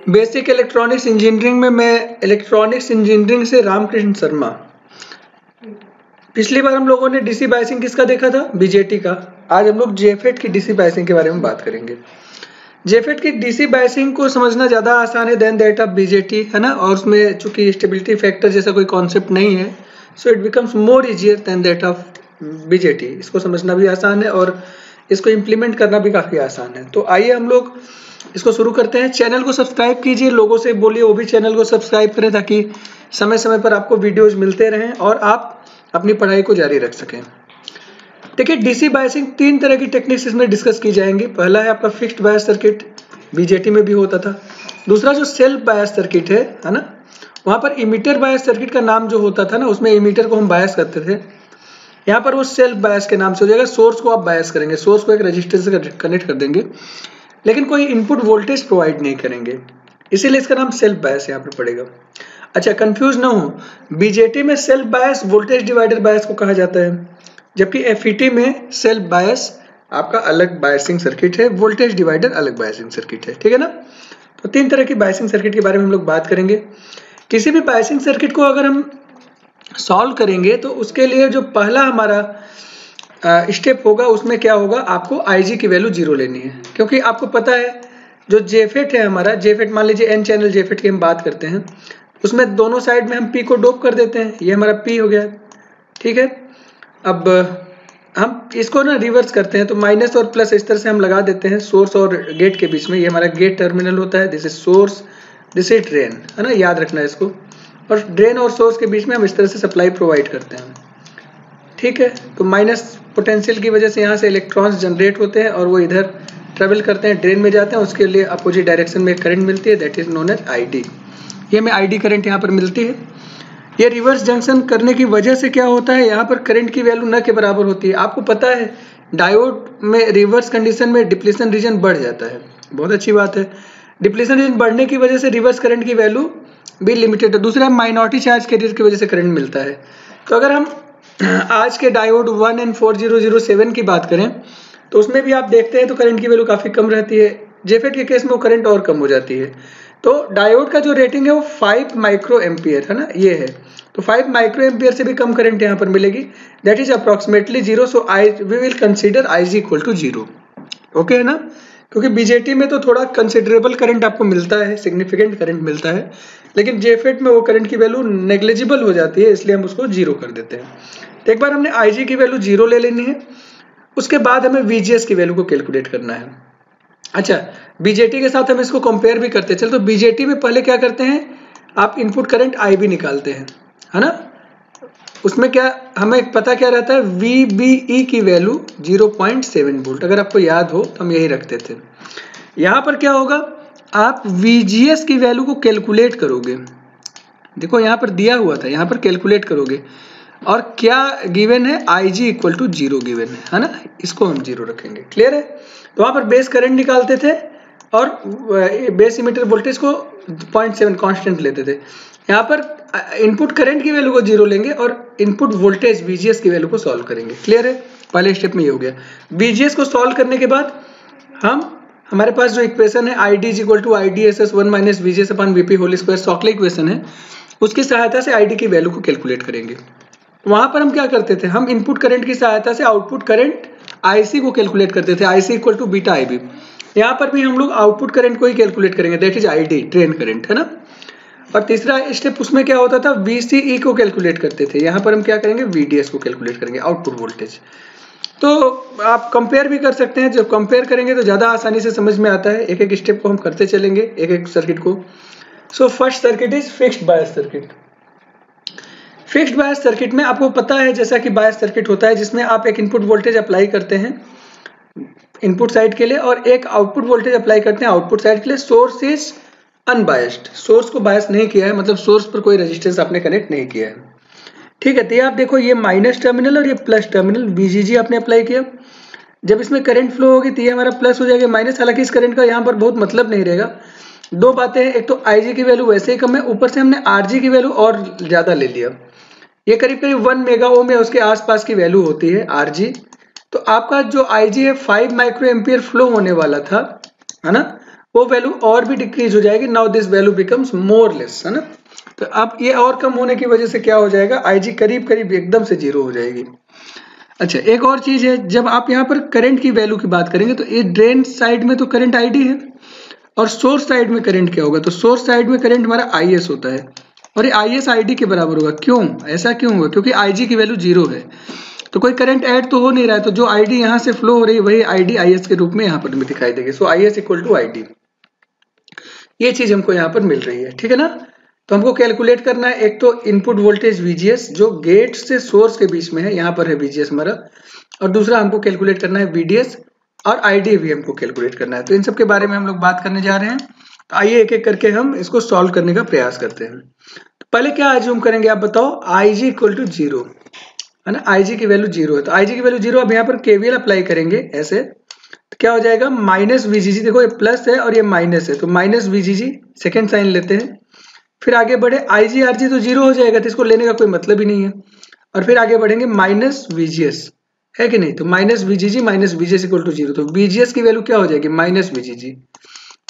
Basic electronics engineering में मैं electronics engineering से रामकृष्ण शर्मा। पिछली बार हम लोगों ने डीसी बायसिंग किसका देखा था? बीजेटी का। आज हम लोग जेफेट की डीसी बायसिंग के बारे में बात करेंगे। जेफेट की डीसी बायसिंग को समझना ज़्यादा आसान है देन दैट ऑफ बीजेटी, है ना। और उसमें चूंकि स्टेबिलिटी फैक्टर जैसा कोई कॉन्सेप्ट नहीं है, so it becomes more easier than that of BJT. इसको समझना भी आसान है और इसको इम्प्लीमेंट करना भी काफ़ी आसान है। तो आइए हम लोग इसको शुरू करते हैं। चैनल को सब्सक्राइब कीजिए, लोगों से बोलिए वो भी चैनल को सब्सक्राइब करें ताकि समय समय पर आपको वीडियोज मिलते रहें और आप अपनी पढ़ाई को जारी रख सकें। देखिए, डीसी बायसिंग 3 तरह की टेक्निक्स इसमें डिस्कस की जाएंगी। पहला है आपका फिक्स्ड बायस सर्किट, बीजेटी में भी होता था। दूसरा जो सेल्फ बायस सर्किट है ना, वहाँ पर इमीटर बायस सर्किट का नाम जो होता था ना, उसमें इमीटर को हम बायस करते थे। यहाँ पर वो सेल्फ बायस के नाम से हो जाएगा। सोर्स को आप बायस करेंगे, सोर्स को एक रजिस्टर से कनेक्ट कर देंगे, लेकिन कोई इनपुट वोल्टेज प्रोवाइड नहीं करेंगे, इसीलिए इसका नाम सेल्फ बायस यहाँ पर पड़ेगा। अच्छा, कंफ्यूज ना हो, बीजेटी में self bias voltage divider bias को कहा जाता है, जबकि एफईटी में सेल्फ बायस आपका अलग बायसिंग सर्किट है, वोल्टेज डिवाइडर अलग बायसिंग सर्किट है, ठीक है ना। तो 3 तरह की बायसिंग सर्किट के बारे में हम लोग बात करेंगे। किसी भी बायसिंग सर्किट को अगर हम सॉल्व करेंगे तो उसके लिए जो पहला हमारा स्टेप होगा, उसमें क्या होगा, आपको आईजी की वैल्यू 0 लेनी है। क्योंकि आपको पता है जो जेफेट है हमारा, जेफेट मान लीजिए एन चैनल जेफेट की हम बात करते हैं, उसमें दोनों साइड में हम पी को डोप कर देते हैं। ये हमारा पी हो गया, ठीक है। अब हम इसको ना रिवर्स करते हैं, तो माइनस और प्लस इस तरह से हम लगा देते हैं सोर्स और गेट के बीच में। ये हमारा गेट टर्मिनल होता है, this is source, this is drain, है ना, याद रखना है इसको। और ड्रेन और सोर्स के बीच में हम इस तरह से सप्लाई प्रोवाइड करते हैं, ठीक है। तो माइनस पोटेंशियल की वजह से यहाँ से इलेक्ट्रॉन्स जनरेट होते हैं और वो इधर ट्रेवल करते हैं, ड्रेन में जाते हैं, उसके लिए अपोजिट डायरेक्शन में करंट मिलती है, that is known as ID. ये हमें आईडी करंट यहाँ पर मिलती है। ये रिवर्स जंक्शन करने की वजह से क्या होता है, यहाँ पर करंट की वैल्यू न के बराबर होती है। आपको पता है डायोड में रिवर्स कंडीशन में डिप्लीशन रीजन बढ़ जाता है, बहुत अच्छी बात है। डिप्लीशन रीजन बढ़ने की वजह से रिवर्स करंट की वैल्यू भी लिमिटेड है। दूसरा, माइनॉरिटी चार्ज कैरियर की वजह से करंट मिलता है। तो अगर हम आज के डायोड 1N4007 की बात करें तो उसमें भी आप देखते हैं तो करंट की वैल्यू काफ़ी कम रहती है। जेफेट के केस में वो करंट और कम हो जाती है। तो डायोड का जो रेटिंग है वो 5 माइक्रो एम्पियर है ना, ये है। तो 5 माइक्रो एम्पियर से भी कम करंट यहाँ पर मिलेगी, that is approximately 0। So we will consider IG equal to 0, okay है ना। क्योंकि बीजेटी में तो थोड़ा कंसिडरेबल करंट आपको मिलता है, सिग्निफिकेंट करंट मिलता है, लेकिन जेफेट में वो करंट की वैल्यू नेग्लिजिबल हो जाती है, इसलिए हम उसको 0 कर देते हैं। तो एक बार हमने IG की वैल्यू 0 ले लेनी है, उसके बाद हमें VGS की वैल्यू को कैलकुलेट करना है। अच्छा, बीजेटी के साथ हम इसको कंपेयर भी करते हैं। चलो, तो बीजेटी में पहले क्या करते हैं, आप इनपुट करंट IB निकालते हैं, है ना। उसमें क्या हमें पता क्या रहता है, VBE की वैल्यू 0.7 वोल्ट। अगर आपको याद हो तो हम यही रखते थे। यहाँ पर क्या होगा, आप VGS की वैल्यू को कैलकुलेट करोगे। देखो यहाँ पर दिया हुआ था, यहाँ पर कैलकुलेट करोगे और क्या गिवन है, IG इक्वल टू 0 गिवन है ना, इसको हम 0 रखेंगे। क्लियर है। तो वहाँ पर बेस करंट निकालते थे और बेस इमीटर वोल्टेज को 0.7 कांस्टेंट लेते थे। यहाँ पर इनपुट करंट की वैल्यू को 0 लेंगे और इनपुट वोल्टेज VGS की वैल्यू को सॉल्व करेंगे। क्लियर है। पहले स्टेप में ये हो गया। VGS को सॉल्व करने के बाद हमारे पास जो इक्वेशन है ID is equal to IDSS 1 minus VGS upon VP whole square, Shockley equation है, उसकी सहायता से ID की वैल्यू को कैलकुलेट करेंगे। वहां पर हम क्या करते थे, हम इनपुट करंट की सहायता से आउटपुट करंट IC को कैलकुलेट करते थे, IC equal to beta IB। यहाँ पर भी हम लोग आउटपुट करंट को ही कैलकुलेट करेंगे, that is ID, drain current, है ना। और तीसरा स्टेप उसमें क्या होता था, VCE को कैलकुलेट करते थे। यहाँ पर हम क्या करेंगे, VDS को कैलकुलेट करेंगे, आउटपुट वोल्टेज। तो आप कंपेयर भी कर सकते हैं, जब कंपेयर करेंगे तो ज़्यादा आसानी से समझ में आता है। एक एक स्टेप को हम करते चलेंगे, एक एक सर्किट को। So first circuit is fixed bias circuit. Fixed bias circuit में आपको पता है जैसा कि बायस सर्किट होता है जिसमें आप एक इनपुट वोल्टेज अप्लाई करते हैं इनपुट साइड के लिए और एक आउटपुट वोल्टेज अप्लाई करते हैं आउटपुट साइड के लिए। सोर्स इज अनबायस्ड, सोर्स को बायस नहीं किया है, मतलब सोर्स पर कोई रेजिस्टेंस आपने कनेक्ट नहीं किया है, ठीक है। तो ये आप देखो, ये माइनस टर्मिनल और ये प्लस टर्मिनल, VGG आपने अप्लाई किया। जब इसमें करंट फ्लो होगी तो ये हमारा प्लस हो जाएगा, माइनस। हालांकि इस करंट का यहाँ पर बहुत मतलब नहीं रहेगा। दो बातें हैं, एक तो IG की वैल्यू वैसे ही कम है, ऊपर से हमने RG की वैल्यू और ज्यादा ले लिया। ये करीब करीब 1 मेगा ओम या उसके आसपास की वैल्यू होती है RG। तो आपका जो IG है 5 माइक्रो एम्पियर फ्लो होने वाला था, है ना, वो वैल्यू और भी डिक्रीज हो जाएगी। Now this value becomes more less, है ना। तो अब ये और कम होने की वजह से क्या हो जाएगा, IG करीब करीब एकदम से 0 हो जाएगी। अच्छा, एक और चीज है, जब आप यहाँ पर करंट की वैल्यू की बात करेंगे तो ये ड्रेन साइड में तो करंट ID है और सोर्स साइड में करंट क्या होगा, तो सोर्स साइड में करंट हमारा IS होता है और ये IS ID के बराबर होगा। क्यों, ऐसा क्यों होगा, क्योंकि IG की वैल्यू 0 है तो कोई करंट ऐड तो हो नहीं रहा है, तो जो ID यहाँ से फ्लो हो रही है वही ID IS के रूप में यहाँ पर भी दिखाई देगी। सो IS इक्वल टू ID, ये चीज हमको यहाँ पर मिल रही है, ठीक है ना। तो हमको कैलकुलेट करना है एक तो इनपुट वोल्टेज VGS जो गेट से सोर्स के बीच में है, यहाँ पर है VGS हमारा, और दूसरा हमको कैलकुलेट करना है VDS और ID भी हमको कैलकुलेट करना है। तो इन सब के बारे में हम लोग बात करने जा रहे हैं। तो आइए एक एक करके हम इसको सॉल्व करने का प्रयास करते हैं। तो पहले क्या अज्यूम करेंगे आप बताओ, IG इक्वल टू 0 है ना, IG की वैल्यू 0 है तो IG की वैल्यू 0। अब यहाँ पर KVL अप्लाई करेंगे ऐसे, तो क्या हो जाएगा, माइनस VGG, देखो ये प्लस है और ये माइनस है तो माइनस VGG, सेकेंड साइन लेते हैं। फिर आगे बढ़े, IG RG तो 0 हो जाएगा तो इसको लेने का कोई मतलब ही नहीं है। और फिर आगे बढ़ेंगे माइनस VGS, है कि नहीं, तो minus VGG minus VGS equal to 0। तो VGS की वैल्यू क्या हो जाएगी, माइनस VGG,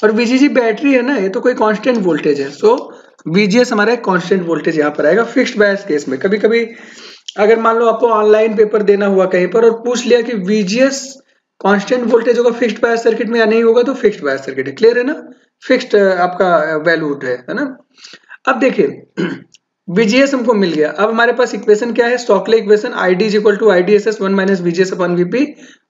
और VGG बैटरी है ना, ये तो कोई कांस्टेंट वोल्टेज है। सो VGS हमारा एक कांस्टेंट वोल्टेज यहाँ पर आएगा फिक्स्ड बायस केस में। कभी कभी अगर मान लो आपको ऑनलाइन पेपर देना हुआ कहीं पर और पूछ लिया कि VGS कांस्टेंट वोल्टेज होगा फिक्स्ड बायस सर्किट में या नहीं होगा, तो फिक्स्ड बायस सर्किट है, क्लियर है ना, फिक्स्ड आपका वैल्यू है ना। अब देखिए VGS हमको मिल गया। अब हमारे पास इक्वेशन क्या है, Shockley equation, ID is equal to IDSS 1 minus VGS upon VP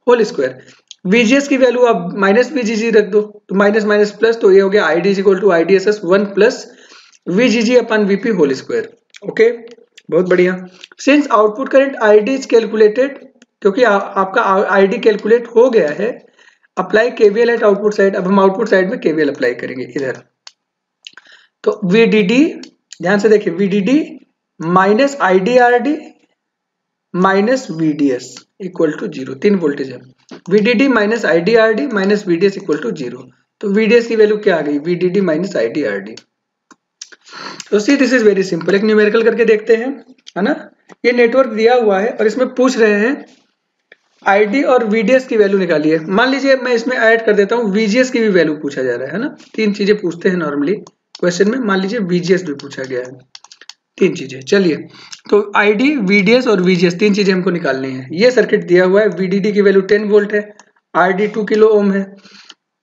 whole square. VGS की वैल्यू आप माइनस VGG रख दो तो माइनस माइनस प्लस, तो ये हो गया ID is equal to IDSS 1 plus VGG upon VP whole square. Okay, बहुत बढ़िया। Since output current ID is calculated, क्योंकि आपका ID कैलकुलेट हो गया है, apply KVL at output side. अब हम आउटपुट साइड में KVL अप्लाई करेंगे इधर। तो VDD, ध्यान से देखिए, VDD minus IDRD minus VDS equal to 0, 3 voltage है। VDD minus IDRD minus VDS equal to 0। तो VDS की वैल्यू क्या आ गई, VDD माइनस IDRD। तो सी दिस इज वेरी सिंपल, एक न्यूमेरिकल करके देखते हैं, है ना। ये नेटवर्क दिया हुआ है और इसमें पूछ रहे हैं ID और VDS की वैल्यू निकालिए। मान लीजिए मैं इसमें ऐड कर देता हूँ VGS की भी वैल्यू पूछा जा रहा है ना। 3 चीजें पूछते हैं नॉर्मली क्वेश्चन में, मान लीजिए VGS भी पूछा गया है, 3 चीजें। चलिए, तो ID, VDS और VGS 3 चीजें हमको निकालनी है। ये सर्किट दिया हुआ है, VDD की वैल्यू 10 वोल्ट है, RD 2 किलो ओम है,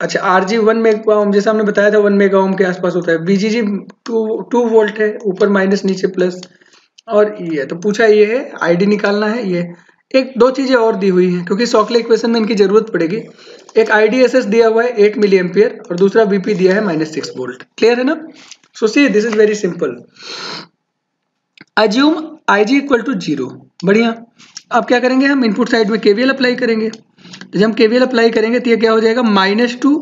अच्छा RG 1 मेगा ओम, जैसा हमने बताया था 1 मेगा ओम के आसपास होता है, VGG 2 वोल्ट है, ऊपर माइनस नीचे प्लस, और ये तो पूछा ये है, ID निकालना है। ये एक 2 चीजें और दी हुई हैं क्योंकि सॉकले इक्वेशन में इनकी जरूरत पड़ेगी। एक IDSS दिया हुआ है 8 मिली एम्पियर और दूसरा VP दिया है -6 वोल्ट, क्लियर है ना। So see this is very simple, assume IG equal to 0, बढ़िया। अब क्या करेंगे, हम इनपुट साइड में KVL अप्लाई करेंगे। तो जब हम KVL अप्लाई करेंगे तो ये क्या हो जाएगा, -2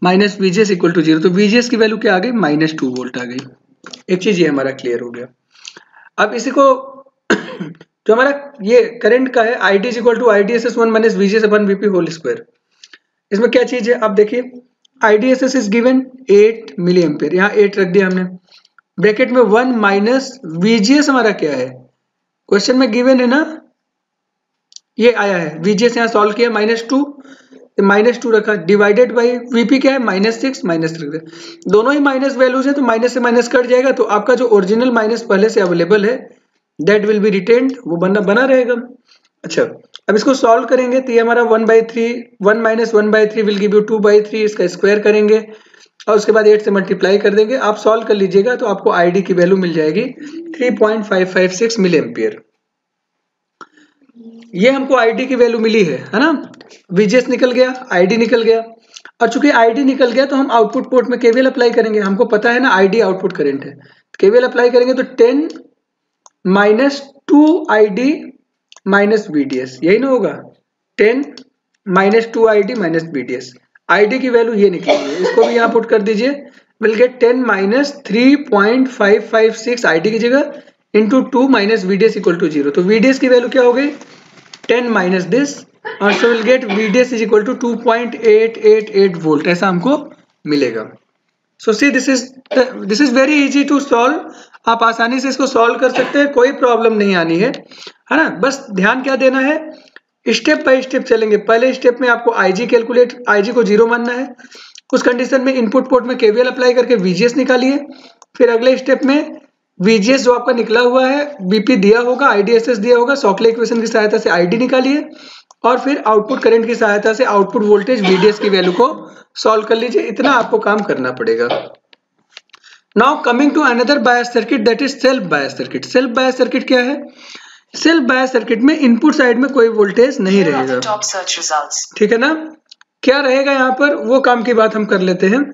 माइनस VGS इक्वल टू 0। तो VGS की वैल्यू क्या आ गई, -2 वोल्ट आ गई। एक चीज ये हमारा क्लियर हो गया। अब इसी को जो हमारा ये करंट का है, ID is equal to IDSS 1 minus VGS upon VP whole square. इसमें क्या चीज है, आप देखिए IDSS is given 8 milli ampere, यहाँ 8 रख दिया हमने, ब्रैकेट में 1 माइनस VGS हमारा क्या है, क्वेश्चन में गिवन है ना, ये आया है। VGS यहाँ सॉल्व किया, -2 रखा, डिवाइडेड बाई VP क्या है, -6 माइनस रख दिया। दोनों ही माइनस वैल्यूज है तो माइनस से माइनस कट जाएगा, तो आपका जो ओरिजिनल माइनस पहले से अवेलेबल है दैट विल बी रिटेन्ड, वो बना रहेगा। अच्छा, अब इसको सॉल्व करेंगे तो ये हमारा 1/3, 1 माइनस 1/3 विल गिव यू 2/3, इसका स्क्वायर करेंगे और उसके बाद 8 से मल्टीप्लाई कर देंगे। आप सॉल्व कर लीजिएगा तो आपको ID की वैल्यू मिल जाएगी 3.556 मिली एम्पियर। ये हमको ID की वैल्यू मिली है ना। VGS निकल गया, ID निकल गया, और चूंकि ID निकल गया तो हम आउटपुट पोर्ट में KVL अप्लाई करेंगे। हमको पता है ना ID आउटपुट करंट है, KVL अप्लाई करेंगे तो 10 माइनस 2 ID माइनस VDS, यही ना होगा, 10 minus 2 ID minus VDS। ID की वैल्यू ये निकलेगी, इसको भी यहाँ पुट कर दीजिए, विल गेट 10 माइनस 3.556 ID की जगह into 2 minus VDS equal to 0। तो VDS की वैल्यू क्या हो गई, 10 माइनस दिस, और so will get VDS is equal to 2.888 volt, ऐसा हमको मिलेगा। So see this is very easy to solve, आप आसानी से इसको सॉल्व कर सकते हैं, कोई प्रॉब्लम नहीं आनी है ना। बस ध्यान क्या देना है, स्टेप बाय स्टेप चलेंगे। पहले स्टेप में आपको IG को 0 मानना है, उस कंडीशन में इनपुट पोर्ट में केवीएल अप्लाई करके वीजीएस निकालिए। फिर अगले स्टेप में वीजीएस जो आपका निकला हुआ है, बीपी दिया होगा, आईडीएसएस दिया होगा, शॉकले इक्वेशन की सहायता से आईडी निकालिए और फिर आउटपुट करंट की सहायता से आउटपुट वोल्टेज वीडीएस की वैल्यू को सॉल्व कर लीजिए। इतना आपको काम करना पड़ेगा। Now coming to another bias circuit, that is self bias circuit. Self bias circuit क्या है? सेल्फ बायस सर्किट में इनपुट साइड में कोई वोल्टेज नहीं रहेगा, ठीक है ना। क्या रहेगा यहाँ पर, वो काम की बात हम कर लेते हैं।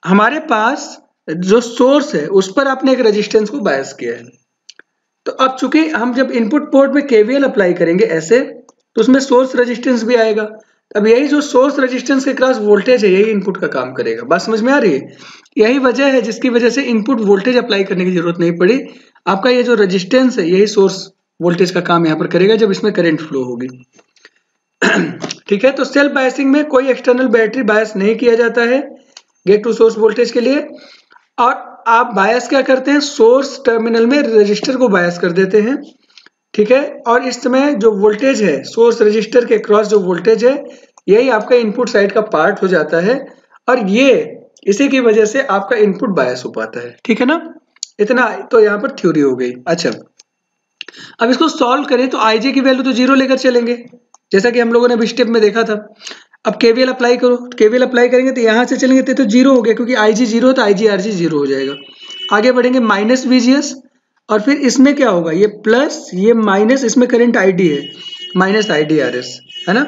हमारे पास जो सोर्स है उस पर आपने एक रेजिस्टेंस को बायस किया है, तो अब चूंकि हम जब इनपुट पोर्ट में केवीएल अप्लाई करेंगे ऐसे, तो उसमें सोर्स रेजिस्टेंस भी आएगा। अब यही जो सोर्स रेजिस्टेंस के क्रॉस वोल्टेज है यही इनपुट का काम करेगा। बात समझ में आ रही है? यही वजह है जिसकी वजह से इनपुट वोल्टेज अप्लाई करने की जरूरत नहीं पड़ी। आपका ये जो रेजिस्टेंस है यही सोर्स वोल्टेज का काम यहाँ पर करेगा जब इसमें करंट फ्लो होगी। ठीक है, तो सेल्फ बायसिंग में कोई एक्सटर्नल बैटरी बायस नहीं किया जाता है गेट टू सोर्स वोल्टेज के लिए, और आप बायस क्या करते हैं, सोर्स टर्मिनल में रजिस्टर को बायस कर देते हैं, ठीक है। और इस समय जो वोल्टेज है सोर्स रजिस्टर के क्रॉस जो वोल्टेज है यही आपका इनपुट साइड का पार्ट हो जाता है, और ये इसी की वजह से आपका इनपुट बायस हो पाता है, ठीक है ना। इतना तो यहाँ पर थ्योरी हो गई। अच्छा, अब इसको सॉल्व करें तो आईजे की वैल्यू तो 0 लेकर चलेंगे, जैसा कि हम लोगों ने अभी स्टेप में देखा था। अब केवीएल अप्लाई करो, केवीएल अप्लाई करेंगे तो यहाँ से चलेंगे तो 0 हो गया, क्योंकि आईजी 0 है तो आईजी आरजी 0 हो जाएगा। आगे बढ़ेंगे माइनस वीजीएस, और फिर इसमें क्या होगा, ये प्लस ये माइनस, इसमें करंट आईडी है माइनस आईडी आरएस, है ना।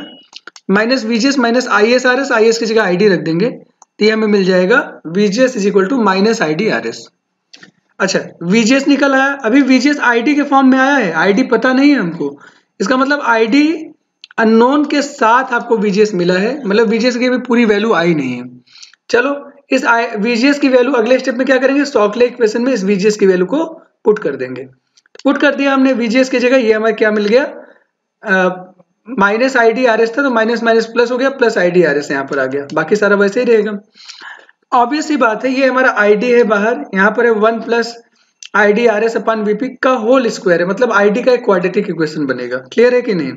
Minus VGS minus IS RS, IS की जगह आईडी रख देंगे तो ये हमें मिल जाएगा VGS is equal to minus ID RS. अच्छा, वीजीएस निकल आया। अभी वीजीएस आईडी के फॉर्म में आया है, आईडी पता नहीं है हमको, इसका मतलब आईडी अननोन के साथ आपको वीजीएस मिला है, मतलब वीजीएस की भी पूरी वैल्यू आई नहीं है। चलो, इस वीजीएस की वैल्यू अगले स्टेप में क्या करेंगे, शॉकले इक्वेशन में इस वीजीएस की वैल्यू को पुट कर देंगे। पुट कर दिया हमने वीजीएस की जगह, ये हमें क्या मिल गया, माइनस आईडी आरएस था तो माइनस माइनस प्लस हो गया, प्लस आईडी आरएस यहाँ पर आ गया, बाकी सारा वैसे ही रहेगा। ऑब्वियस ही बात है, ये हमारा आईडी है बाहर, यहाँ पर है 1 प्लस आईडी आरएस अपन वीपी का होल स्क्वायर है, मतलब आईडी का एक क्वाड्रेटिक इक्वेशन बनेगा। क्लियर है कि नहीं?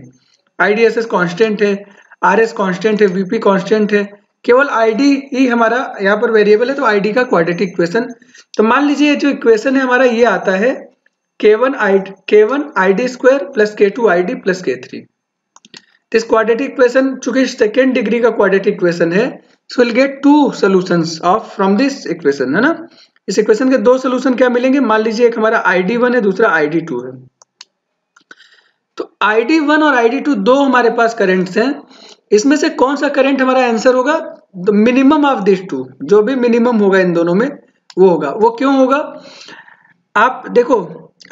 आईडी एस एस कॉन्स्टेंट है, आरएस कॉन्स्टेंट है, वीपी कॉन्स्टेंट है, केवल आईडी ही हमारा यहाँ पर वेरिएबल है, तो आईडी का क्वाड्रेटिक इक्वेशन। तो मान लीजिए जो इक्वेशन है हमारा ये आता है k1 ID square plus k2 ID plus k3। This quadratic equation चूंकि सेकेंड डिग्री का क्वाड्रेटिक इक्वेशन है, सो will gate 2 solutions of from this equation, है ना। इस इक्वेशन के 2 सॉल्यूशन क्या मिलेंगे, मान लीजिए एक हमारा ID1 है, दूसरा ID2 है। तो ID1 और ID2 दो हमारे पास करंट्स हैं, इसमें से कौन सा करंट हमारा आंसर होगा, the minimum of this two, जो भी मिनिमम होगा इन दोनों में वो होगा। वो क्यों होगा, आप देखो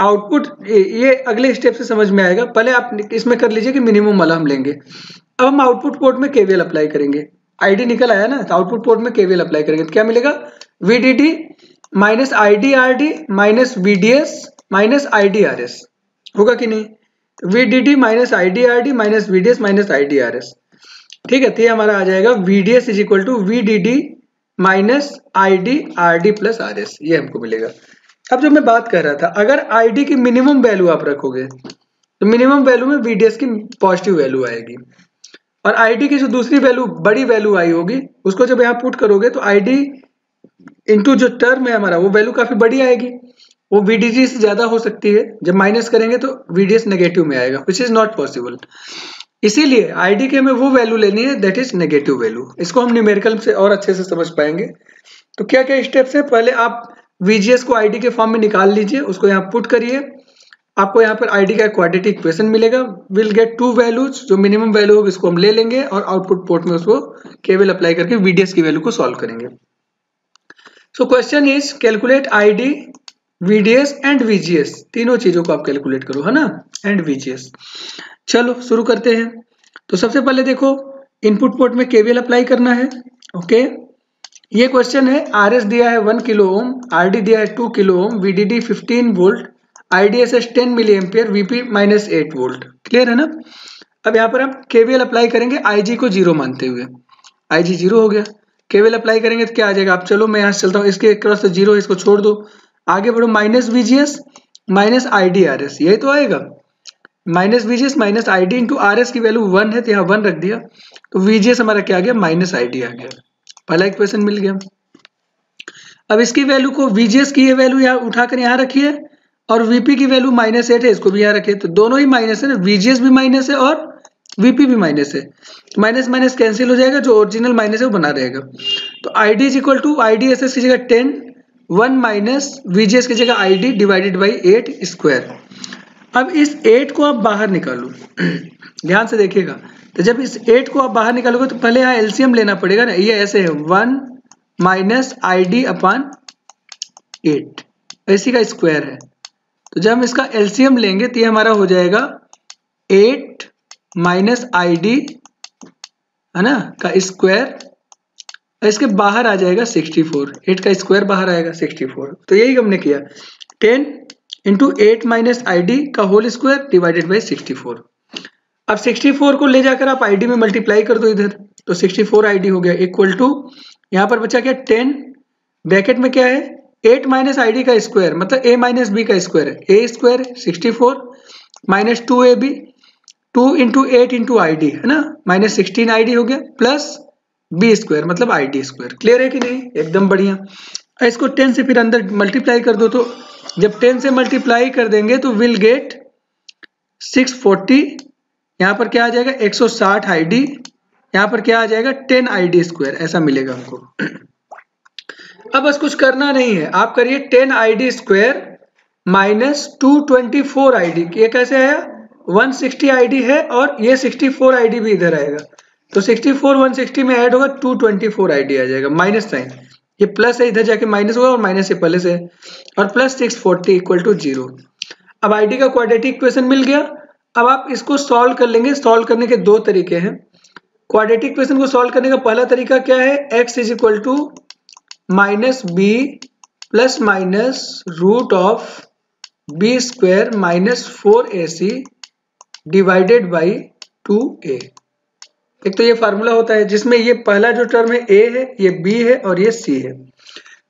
आउटपुट ये अगले स्टेप से समझ में आएगा, पहले आप इसमें कर लीजिए कि मिनिमम वाला हम लेंगे। अब हम आउटपुट पोर्ट में केवीएल अप्लाई करेंगे, आईडी निकल आया ना, तो आउटपुट पोर्ट में केवीएल अप्लाई करेंगे तो क्या मिलेगा, VDD minus ID RD minus VDS minus ID RS, होगा कि नहीं। VDD minus ID RD minus VDS minus ID RS, ठीक है। तो ये हमारा आ जाएगा VDS is equal to VDD minus ID RD plus RS, ये हमको मिलेगा। अब जो मैं बात कर रहा था, अगर आईडी की मिनिमम वैल्यू आप रखोगे तो मिनिमम वैल्यू में VDS की पॉजिटिव वैल्यू आएगी, और आईडी की जो दूसरी वैल्यू बड़ी वैल्यू आई होगी उसको जब यहाँ पुट करोगे तो आईडी इंटू जो टर्म है हमारा वो वैल्यू काफी बड़ी आएगी, वो VDD से ज्यादा हो सकती है। जब माइनस करेंगे तो VDS नेगेटिव में आएगा, विच इज नॉट पॉसिबल। इसीलिए आईडी के हमें वो वैल्यू लेनी है दैट इज नेगेटिव वैल्यू। इसको हम न्यूमेरिकल से और अच्छे से समझ पाएंगे। तो क्या क्या स्टेप्स है, पहले आप VGS को आईडी के फॉर्म में निकाल लीजिए, उसको यहाँ पुट करिए, आपको यहाँ पर आईडी का क्वाड्रेटिक इक्वेशन मिलेगा। विल गेट 2 वैल्यूज, जो मिनिमम वैल्यू होगी इसको हम ले लेंगे और आउटपुट पोर्ट में उसको केवल अप्लाई करके VDS की वैल्यू को सॉल्व करेंगे। So question is calculate ID, VDS and VGS, तीनों चीजों को आप कैलकुलेट करो, है ना, एंड VGS। चलो शुरू करते हैं। तो सबसे पहले देखो इनपुट पोर्ट में केवीएल अप्लाई करना है। ओके, ये क्वेश्चन है, RS दिया है 1 किलो ओम, RD दिया है 2 kilo ohm, VDD 15 volt, IDSS 10 milli ampere, VP minus 8 volt. Clear है ना। अब यहाँ पर हम केवीएल अप्लाई करेंगे IG को 0 मानते हुए, IG 0 हो गया। केवीएल अप्लाई करेंगे तो क्या आ जाएगा, आप चलो मैं यहाँ से चलता हूँ, इसके क्रॉस से 0 इसको छोड़ दो, आगे बढ़ो, माइनस VGS माइनस IDRS, यही तो आएगा। Minus VGS minus ID into RS की वैल्यू 1 है तो यहाँ 1 रख दिया, तो VGS हमारा क्या आ गया, माइनस ID आ गया। पहला इक्वेशन मिल गया। अब इसकी वैल्यू को, VGS की ये वैल्यू यहाँ उठाकर यहाँ रखिए और VP की वैल्यू -8 है, इसको भी यहाँ रखिए, तो दोनों ही माइनस है ना, VGS भी माइनस है और VP भी माइनस है, माइनस माइनस कैंसिल हो जाएगा, जो ओरिजिनल माइनस है वो बना रहेगा। तो ID is equal to IDSS की जगह 10, 1 माइनस VGS की जगह ID डिवाइडेड बाई 8 स्क्वायर। अब इस 8 को आप बाहर निकालो, ध्यान से देखिएगा। तो जब इस 8 को आप बाहर निकालोगे तो पहले यहाँ एलसीएम लेना पड़ेगा ना, ये ऐसे है 1 माइनस ID अपॉन 8, इसी का स्क्वायर है। तो जब हम इसका एलसीएम लेंगे तो ये हमारा हो जाएगा 8 माइनस ID है ना का स्क्वायर, इसके बाहर आ जाएगा 64, 8 का स्क्वायर बाहर आएगा 64। तो यही हमने किया, 10 इंटू 8 माइनस ID का होल स्क्वायर डिवाइडेड बाई 64। अब 64 को ले जाकर आप ID में मल्टीप्लाई कर दो इधर, तो 64 ID हो गया इक्वल टू, यहाँ पर बचा क्या 10, ब्रैकेट में क्या है 8 माइनस ID का स्क्वायर, मतलब A माइनस B का स्क्वायर है, A square 64 minus 2AB, 2 into 8 into ID है ना, माइनस 16 ID हो गया, प्लस B स्क्वायर मतलब ID स्क्वायर। क्लियर है कि नहीं, एकदम बढ़िया। इसको 10 से फिर अंदर मल्टीप्लाई कर दो, तो जब 10 से मल्टीप्लाई कर देंगे तो विल गेट 640, यहाँ पर क्या आ जाएगा 160 ID, यहाँ पर क्या आ जाएगा 10 ID स्क्वायर, ऐसा मिलेगा हमको। अब बस कुछ करना नहीं है, आप करिए 10 ID स्क्वायर माइनस 224 ID, ये कैसे आया, 160 ID है और ये 64 ID भी इधर आएगा, तो 64 160 में ऐड होगा 224 ID आ जाएगा, माइनस साइन, ये प्लस है इधर जाके माइनस होगा और माइनस से पहले से, और प्लस 640 इक्वल टू 0। अब ID का क्वाड्रेटिक इक्वेशन मिल गया। अब आप इसको सॉल्व कर लेंगे, सॉल्व करने के दो तरीके हैं। क्वाड्रेटिक इक्वेशन को सॉल्व करने का पहला तरीका क्या है, x is equal to minus B plus minus root of B square minus 4AC divided by 2A। एक तो ये फार्मूला होता है जिसमें ये पहला जो टर्म है A है, ये B है और ये C है।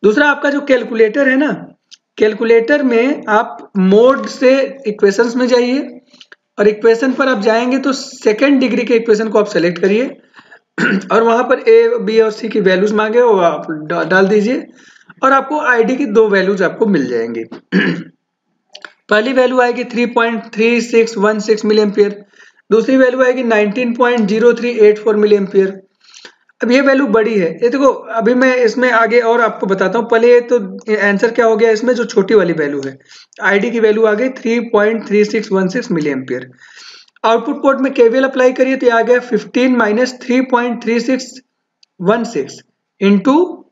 दूसरा आपका जो कैलकुलेटर है ना, कैलकुलेटर में आप मोड से इक्वेशंस में जाइए और इक्वेशन पर आप जाएंगे तो सेकेंड डिग्री के इक्वेशन को आप सेलेक्ट करिए और वहां पर A, B और C की वैल्यूज मांगे वो आप डाल दीजिए और आपको ID की दो वैल्यूज आपको मिल जाएंगी। पहली वैल्यू आएगी 3.3616 मिली एम्पियर, दूसरी वैल्यू आएगी 19.0384 मिली एम्पियर। अब ये वैल्यू बड़ी है, ये देखो अभी मैं इसमें आगे और आपको बताता हूँ, पहले तो आंसर क्या हो गया, इसमें जो छोटी वाली वैल्यू है ID की वैल्यू आ गई 3.3616 मिली एम्पियर। आउटपुट पोर्ट में KVL अप्लाई करिए तो ये आ गया 15 minus 3.3616 into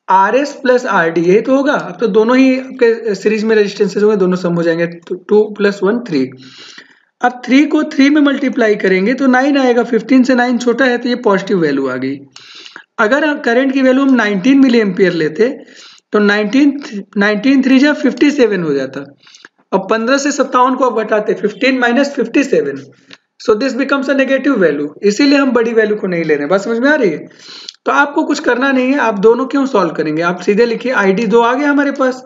RS plus RD, यही तो होगा। अब तो दोनों ही आपके सीरीज में रेजिस्टेंसेज होंगे, दोनों सम हो जाएंगे, 2 + 1 3। अब 3 को 3 में मल्टीप्लाई करेंगे तो 9 आएगा, 15 से 9 छोटा है तो ये पॉजिटिव वैल्यू आ गई। अगर करंट की वैल्यू हम 19 मिली एम्पियर लेते तो 19 3 जा 57 हो जाता, और 15 से 57 को आप घटाते 15 minus 57, so this becomes a negative value, इसीलिए हम बड़ी वैल्यू को नहीं ले रहे हैं। बात समझ में आ रही है? तो आपको कुछ करना नहीं है, आप दोनों क्यों सॉल्व करेंगे, आप सीधे लिखिए ID 2 आ गया हमारे पास,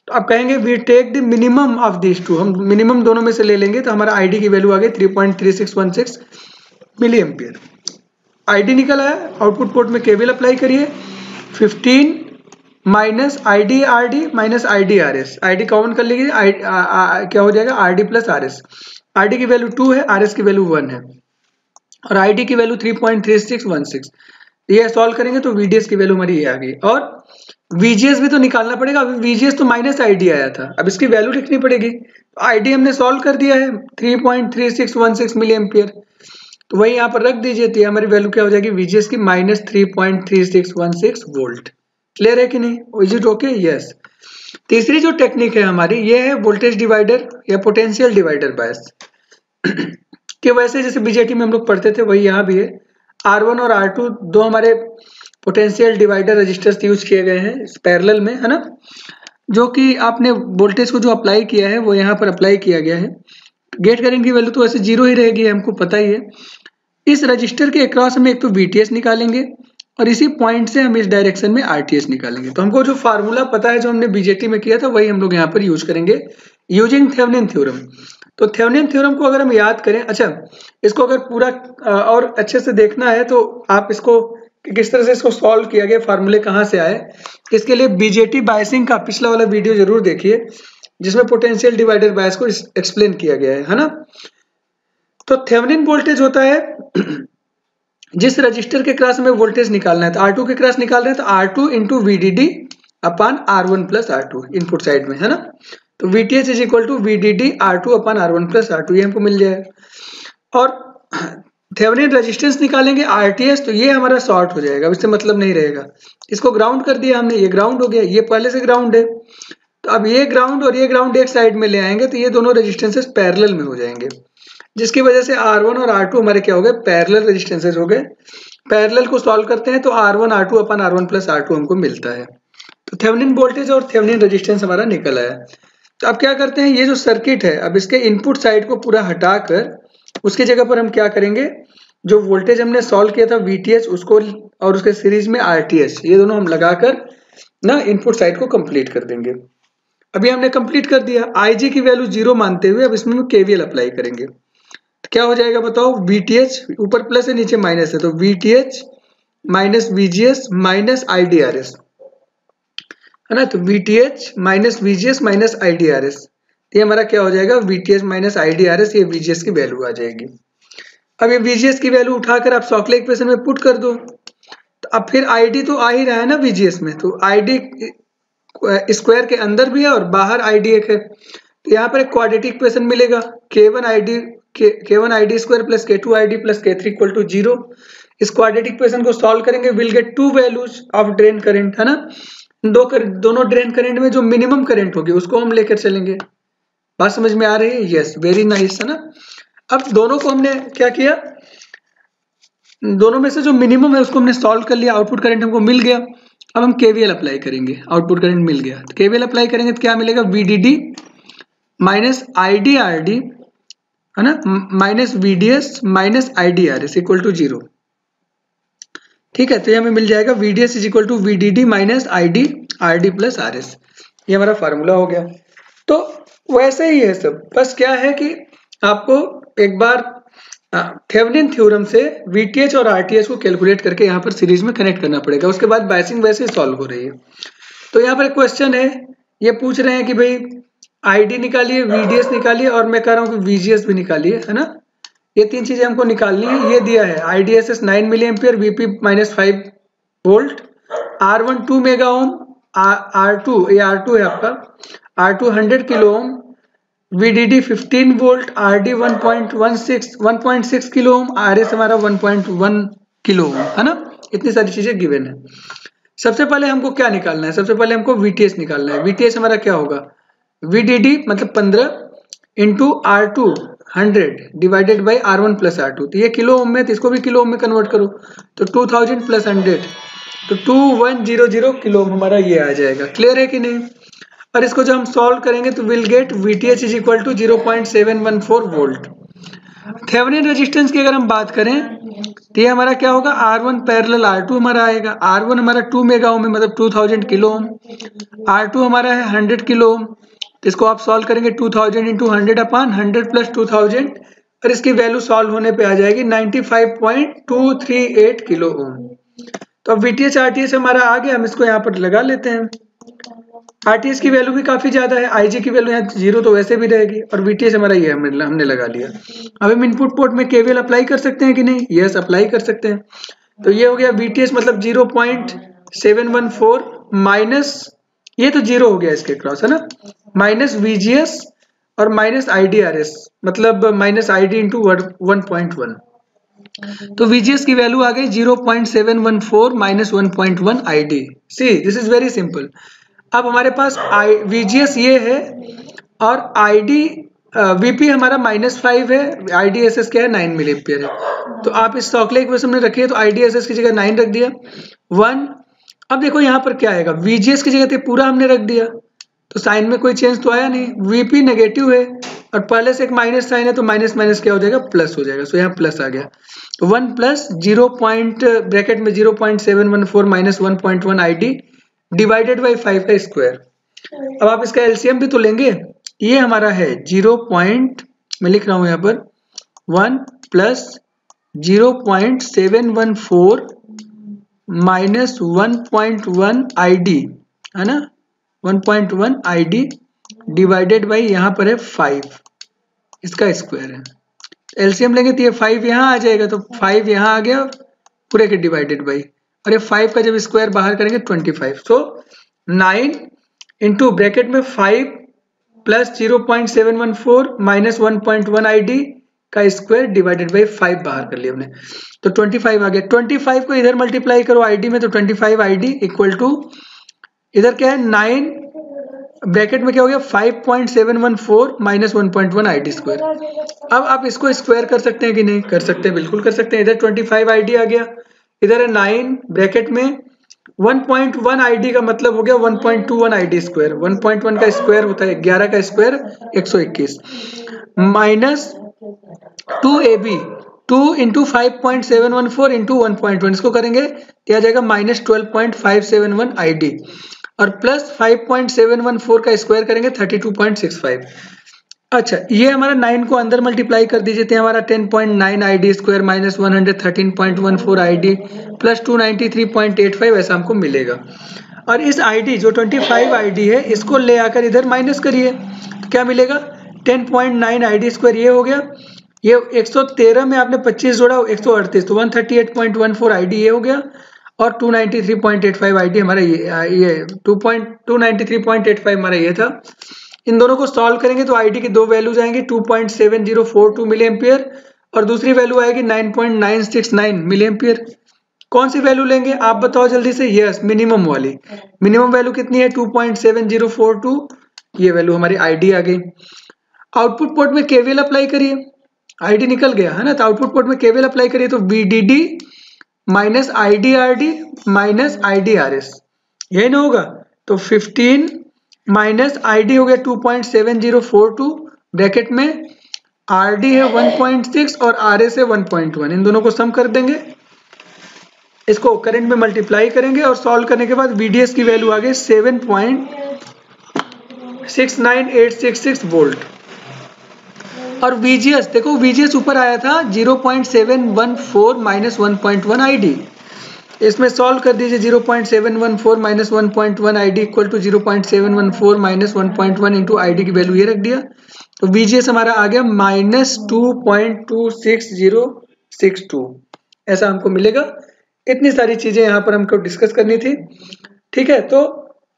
तो आप कहेंगे we take the minimum of this two, हम मिनिमम दोनों में से ले लेंगे, तो हमारा ID की वैल्यू आ गई 3.3616 मिली एम्पियर। ID निकल आया, आउटपुट पोर्ट में KVL अप्लाई करिए, 15 minus ID RD minus ID RS, ID common कर लीजिए, क्या हो जाएगा RD प्लस RS। RD की वैल्यू 2 है, RS की वैल्यू 1 है और ID की वैल्यू 3.3616। ये सॉल्व करेंगे तो VDS की वैल्यू हमारी ये आ गई, और VGS भी तो निकालना पड़ेगा। अभी VGS तो माइनस ID आया था, अब इसकी वैल्यू लिखनी पड़ेगी। तो ID हमने सॉल्व कर दिया है 3.3616 मिली एम्पियर, तो वही यहाँ पर रख दीजिए, तो हमारी वैल्यू क्या हो जाएगी VGS की माइनस 3.3616 वोल्ट। क्लियर है कि नहीं, इज इट ओके? यस। तीसरी जो टेक्निक है हमारी ये है वोल्टेज डिवाइडर या पोटेंशियल डिवाइडर बायस के, वैसे जैसे BJT में हम लोग पढ़ते थे वही यहाँ भी है। R1 और R2 दो हमारे पोटेंशियल डिवाइडर रजिस्टर्स यूज किए गए हैं पैरेलल में, है ना, जो कि आपने वोल्टेज को जो अप्लाई किया है वो यहाँ पर अप्लाई किया गया है। गेट करंट की वैल्यू तो वैसे 0 ही रहेगी, हमको पता ही है। इस रजिस्टर के अक्रॉस हम एक तो VTS निकालेंगे और इसी पॉइंट से हम इस डायरेक्शन में RTS निकालेंगे। तो हमको जो फार्मूला पता है जो हमने BJT में किया था वही हम लोग यहाँ पर यूज करेंगे यूजिंग थेवेनिन थ्योरम। तो थेवेनिन थ्योरम को अगर हम याद करें, अच्छा इसको अगर पूरा और अच्छे से देखना है तो आप इसको किस तरह से इसको सॉल्व किया गया, फार्मूले कहाँ से आए, इसके लिए बीजेटी बायसिंग का पिछला वाला वीडियो जरूर देखिए जिसमें पोटेंशियल डिवाइडर बायस को एक्सप्लेन किया गया है ना। तो थेवेनिन वोल्टेज होता है जिस रजिस्टर के क्रॉस में वोल्टेज निकालना है, तो R2 के क्रॉस निकाल रहे हैं तो R2 into VDD upon R1 plus R2 input side में है ना। तो VTH is equal to VDD R2 upon R1 plus R2 ये हमको मिल जाएगा। और थेवेनिन रेजिस्टेंस निकालेंगे RTH, तो ये हमारा शॉर्ट हो जाएगा, इससे मतलब नहीं रहेगा। इसको ग्राउंड कर दिया हमने, ये ग्राउंड हो गया, ये पहले से ग्राउंड है। तो अब ये ग्राउंड और ये ग्राउंड एक साइड में ले आएंगे तो ये दोनों रेजिस्टेंसेस पैरेलल में हो जाएंगे, जिसकी वजह से R1 और R2 हमारे क्या हो गए, पैरेलल रेजिस्टेंसेस हो गए। पैरेलल को सॉल्व करते हैं तो R1 R2 अपन R1 प्लस R2 हमको मिलता है। तो थेवेनिन वोल्टेज और थेवेनिन रेजिस्टेंस हमारा निकल आया। तो अब क्या करते हैं, ये जो सर्किट है अब इसके इनपुट साइड को पूरा हटाकर उसकी जगह पर हम क्या करेंगे, जो वोल्टेज हमने सॉल्व किया था VTH उसको और उसके सीरीज में RTH, ये दोनों हम लगाकर ना इनपुट साइड को कंप्लीट कर देंगे। अभी हमने कंप्लीट कर दिया, IG की वैल्यू 0 मानते हुए अब इसमें KVL अप्लाई करेंगे। तो क्या हो जाएगा बताओ, VTH ऊपर प्लस है नीचे माइनस है, तो VTH minus VGS minus IDRS है ना। तो VTH minus VGS minus IDRS, ये हमारा क्या हो जाएगा, VTH माइनस IDRS, ये VGS की वैल्यू आ जाएगी। अब ये VGS की वैल्यू उठाकर आप शॉकले इक्वेशन में पुट कर दो, तो अब फिर ID तो आ ही रहा है ना VGS में, तो ID स्क्वायर के अंदर भी है और बाहर ID एक है, तो यहाँ पर एक क्वाड्रेटिक इक्वेशन मिलेगा, K1 ID square plus K2 ID plus K3 equal to 0। इस क्वाड्रेटिक इक्वेशन को सॉल्व करेंगे, will get two values of drain current है ना। दोनों ड्रेन करंट में जो मिनिमम करंट होगी उसको हम लेकर चलेंगे। बात समझ में आ रही है, यस वेरी नाइस है ना। अब दोनों को हमने क्या किया, दोनों में से जो मिनिमम है उसको हमने सॉल्व कर लिया, आउटपुट करंट हमको मिल गया। अब हम KVL अप्लाई करेंगे, आउटपुट करंट मिल गया, तो KVL अप्लाई करेंगे तो क्या मिलेगा, VDD माइनस IDRD है ना minus VDS minus IDRS equal to 0। ठीक है, तो ये हमें मिल जाएगा VDS is equal to VDD minus IDRD plus RS, ये हमारा फार्मूला हो गया। तो वैसे ही है सब, बस क्या है कि आपको एक बार थेवेनिन थ्योरम से VTH और RTH को कैलकुलेट करके यहाँ पर सीरीज में कनेक्ट करना पड़ेगा, उसके बाद बायसिंग वैसे ही सॉल्व हो रही है। तो यहाँ पर एक क्वेश्चन है, ये पूछ रहे हैं कि भाई ID निकालिए, VDS निकालिए और मैं कह रहा हूँ कि VGS भी निकालिए है ना। ये तीन चीजें हमको निकालनी है। ये दिया है IDSS 9 milli ampere, VP minus 5 volt, R1 2 mega ohm, R2 ये R2 है आपका, R2 100 kilo ohm, VDD 15 volt, RD 1.6 kilo ohm, RS हमारा 1.1 किलो ओम है ना। इतनी सारी चीजें गिवन है। सबसे पहले हमको क्या निकालना है, सबसे पहले हमको VTH निकालना है। VTH हमारा क्या होगा, VDD मतलब 15 into R2 100 divided by R1 plus R2, तो ये किलो ओम में, तो इसको भी किलो ओम में कन्वर्ट करो, तो 2000 प्लस 100 तो 2100 किलो ओम हमारा ये आ जाएगा। क्लियर है कि नहीं। और इसको जब हम सॉल्व करेंगे तो will get VTH is equal to 0.714 volt. Thevenin resistance की अगर हम बात करें तो ये हमारा क्या होगा, R1 पैरेलल R2 हमारा आएगा। R1 हमारा 2 मेगा ओम है मतलब 2000 किलो ओम, R2 हमारा है 100 किलो ओम, तो इसको आप सॉल्व करेंगे 2000 इंटू 100 अपान 100 प्लस 2000 और इसकी वैल्यू सॉल्व होने पे आ जाएगी 95.238 किलो ओम। तो अब VTH RTH हमारा आ गया, हम इसको यहाँ पर लगा लेते हैं। RTH की वैल्यू भी काफी ज्यादा है, IG की वैल्यू यहाँ 0 तो वैसे भी रहेगी, और VTH हमारा ये हमने लगा लिया। अब हम इनपुट पोर्ट में KVL अप्लाई कर सकते हैं कि नहीं, यस अप्लाई कर सकते हैं। तो ये हो गया VTH मतलब 0.714 माइनस, ये तो 0 हो गया इसके क्रॉस है ना, माइनस VGS और माइनस IDRS मतलब माइनस ID इंटू 1.1, तो VGS की वैल्यू आ गई 0.714 minus 1.1 ID। C this is very simple. अब हमारे पास VGS ये है और VP हमारा -5 है, IDSS क्या है 9 मिली एम्पियर है, तो आप इस शॉकले इक्वेशन में रखिए, तो IDSS की जगह 9 रख दिया 1। अब देखो यहाँ पर क्या आएगा, VGS की जगह पूरा हमने रख दिया तो साइन में कोई चेंज तो आया नहीं, VP नेगेटिव है और पहले से एक माइनस साइन है तो माइनस माइनस क्या हो जाएगा, प्लस हो जाएगा। सो यहाँ प्लस आ गया, 1 प्लस 0 ब्रैकेट में 0.714 माइनस 1.1 ID डिवाइडेड बाई 5 का स्क्वायर। अब आप इसका LCM भी तो लेंगे, ये हमारा है 0. मैं लिख रहा हूं यहाँ पर 1 प्लस 0.714 माइनस 1.1 आईडी, है ना, 1.1 आईडी डिवाइडेड बाई यहाँ पर है 5, इसका स्क्वायर है। एलसीएम लेंगे तो ये 5 यहाँ आ जाएगा, तो 5 यहाँ आ गया पूरे के डिवाइडेड बाई, और ये 5 का जब स्क्वायर बाहर करेंगे 25। सो 9 इंटू ब्रैकेट में 5 प्लस 0.714 माइनस 1.1 आईडी का स्क्वायर डिवाइडेड बाई 5 बाहर कर लिया हमने, तो 25 आ गया। 25 को इधर मल्टीप्लाई करो आईडी में, तो 25 आईडी इक्वल टू इधर क्या है 9 ब्रैकेट में क्या हो गया 5.714 माइनस 1.1 आईडी स्क्वायर। अब आप इसको स्क्वायर कर सकते हैं कि नहीं? कर सकते हैं, बिल्कुल कर सकते हैं। इधर 25 आईडी आ गया, इधर है 9 ब्रैकेट में 1.1 आईडी का मतलब हो गया 1.21 आईडी स्क्वायर। 1.1 का स्क्वायर होता है 11 का square 121 minus 2ab 2 into 5.714 into 1.1, इसको करेंगे तो आ जाएगा माइनस 12.571 आईडी, और प्लस 5.714 का स्क्वायर करेंगे 32.65। अच्छा, ये हमारा 9 को अंदर मल्टीप्लाई कर दीजिए तो हमारा 10.9 ID square minus 113.14 ID plus 293.85 ऐसा हमको मिलेगा। और इस आईडी जो 25 आईडी है इसको ले आकर इधर माइनस करिए तो क्या मिलेगा 10.9 आईडी स्क्वायर ये हो गया, ये 113 में आपने 25 जोड़ा 138, तो 138.14 आईडी ये हो गया, और 293.85 आईडी हमारा ये 293.85 हमारा ये था। इन दोनों को सॉल्व करेंगे तो आईडी की दो वैल्यूज आएंगी 2.7042 मिली एम्पियर और दूसरी वैल्यू आएगी 9.969 मिली एम्पियर। कौन सी वैल्यू लेंगे आप बताओ जल्दी से? यस, मिनिमम वाली। मिनिमम वैल्यू कितनी है 2.7042, ये वैल्यू हमारी आईडी आ गई। आउटपुट पोर्ट में केवीएल अप्लाई करिए, आईडी निकल गया है ना, तो आउटपुट पोर्ट में केवीएल अप्लाई करिए तो VDD minus IDRD minus IDRS, यही ना होगा, तो 15 माइनस आईडी हो गया 2.7042 ब्रैकेट में, RD है 1.6 और RS है 1.1, इन दोनों को सम कर देंगे, इसको करंट में मल्टीप्लाई करेंगे और सॉल्व करने के बाद VDS की वैल्यू आ गई 7.69866 वोल्ट। और VGS देखो, VGS ऊपर आया था 0.714 माइनस 1.1 आईडी, इसमें सॉल्व कर दीजिए 0.714 minus 1.1 ID equal to 0.714 minus 1.1 into ID की वैल्यू ये रख दिया, तो VGS हमारा आ गया माइनस 2.26062, ऐसा हमको मिलेगा। इतनी सारी चीजें यहाँ पर हमको डिस्कस करनी थी, ठीक है। तो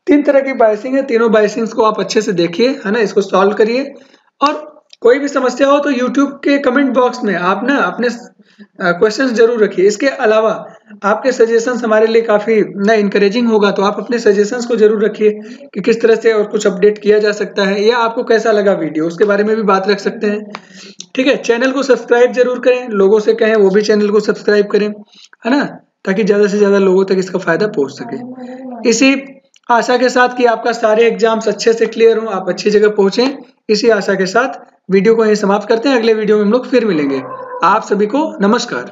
3 तरह की बायसिंग है, तीनों बायसिंग्स को आप अच्छे से देखिए, है ना, इसको सॉल्व करिए, और कोई भी समस्या हो तो YouTube के कमेंट बॉक्स में आप ना अपने क्वेश्चंस जरूर रखिए। इसके अलावा आपके सजेशंस हमारे लिए काफी ना इनकरेजिंग होगा, तो आप अपने सजेशंस को जरूर रखिए कि किस तरह से और कुछ अपडेट किया जा सकता है, या आपको कैसा लगा वीडियो उसके बारे में भी बात रख सकते हैं, ठीक है। चैनल को सब्सक्राइब जरूर करें, लोगों से कहें वो भी चैनल को सब्सक्राइब करें, है ना, ताकि ज्यादा से ज्यादा लोगों तक इसका फायदा पहुंच सके। इसी आशा के साथ कि आपका सारे एग्जाम्स अच्छे से क्लियर हों, आप अच्छी जगह पहुंचे, इसी आशा के साथ वीडियो को यहीं समाप्त करते हैं। अगले वीडियो में हम लोग फिर मिलेंगे। आप सभी को नमस्कार।